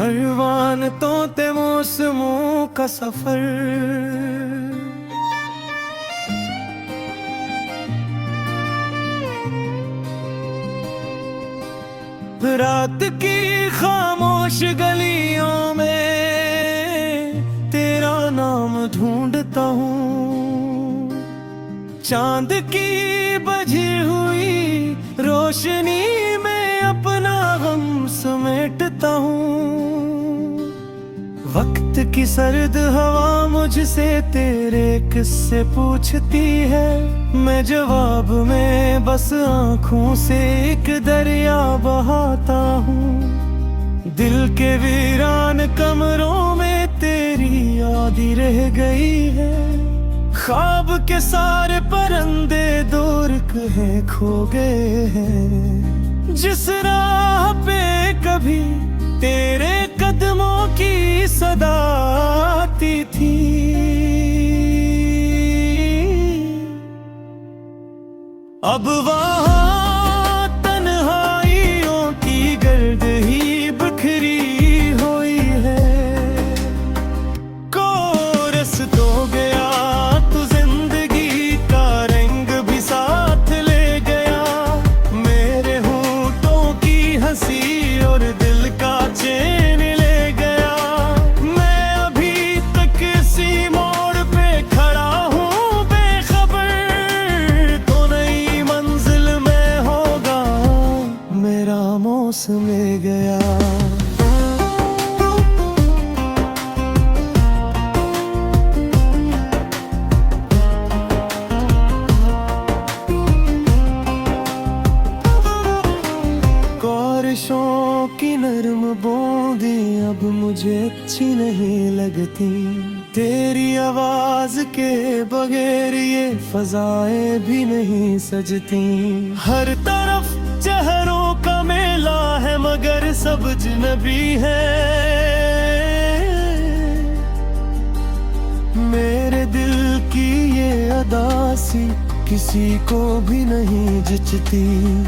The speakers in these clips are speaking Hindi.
परवान तोते मौसमों का सफर, रात की खामोश गलियों में तेरा नाम ढूंढता हूँ। चांद की बजी हुई रोशनी में अपना गम समेटता हूँ। वक्त की सर्द हवा मुझसे तेरे किस्से पूछती है, मैं जवाब में बस आँखों से एक दरिया बहाता हूँ। दिल के वीरान कमरों में तेरी याद ही रह गई है। ख्वाब के सारे परंदे दूर कहीं खो गए हैं। जिस राह पे कभी तेरे कदमों की सदा आती थी, अब वहाँ तन्हाइयों की गर्द ही बिखरी हुई है। कोरस तो गया तो जिंदगी का रंग भी साथ ले गया। मेरे होठों की हंसी और दिल का चैन ले गया। मैं अभी तक इसी मोड़ पे खड़ा हूँ बेखबर, तो नई मंजिल में होगा मेरा मौसम ले गया। बारिशों की नरम बूंदें अब मुझे अच्छी नहीं लगती। तेरी आवाज के बगैर ये फजाएं भी नहीं सजती। हर तरफ चेहरों का मेला है मगर सब अजनबी है। मेरे दिल की ये अदासी किसी को भी नहीं जचती।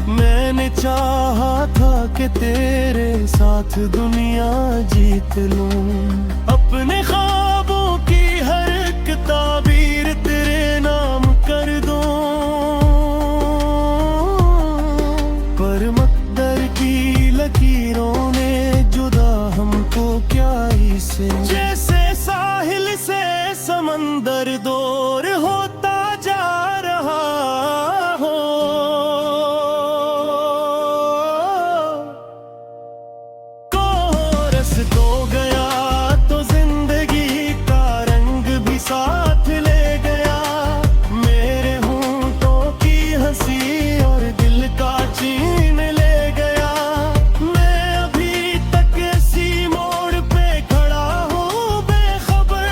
मैंने चाहा था कि तेरे साथ दुनिया जीत लूं। अपने ख्वाबों की हर एक ताबीर तेरे नाम कर दूं। पर मकदर की लकीरों ने जुदा हमको क्या ही से। जैसे साहिल से समंदर दूर होता जा रहा हो, कोरस तो गया तो जिंदगी का रंग भी साथ ले गया। मेरे होठों की हंसी और दिल का चैन ले गया। मैं अभी तक इसी मोड़ पे खड़ा हूँ बेखबर,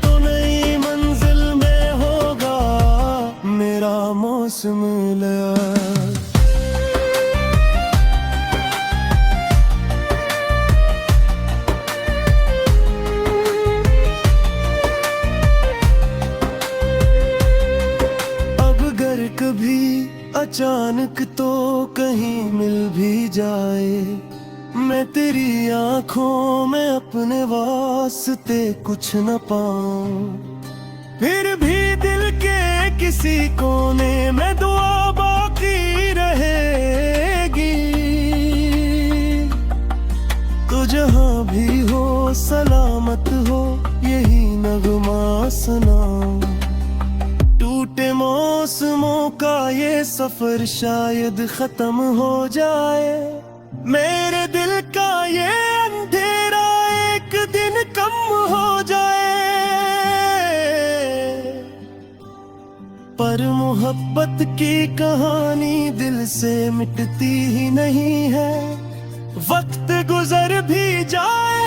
तो नई मंजिल में होगा मेरा मौसम लया। अब अगर कभी अचानक तो कहीं मिल भी जाए, मैं तेरी आंखों में अपने वास्ते कुछ न पाऊं। फिर भी दिल के किसी कोने में दुआ बाकी रहेगी। तो जहां भी हो सलामत हो यही नगमा सुनाऊं। टूटे मौसमों का ये सफर शायद खत्म हो जाए। मेरे दिल का ये अंधेरा एक दिन कम हो जाए। पर मोहब्बत की कहानी दिल से मिटती ही नहीं है। वक्त गुजर भी जाए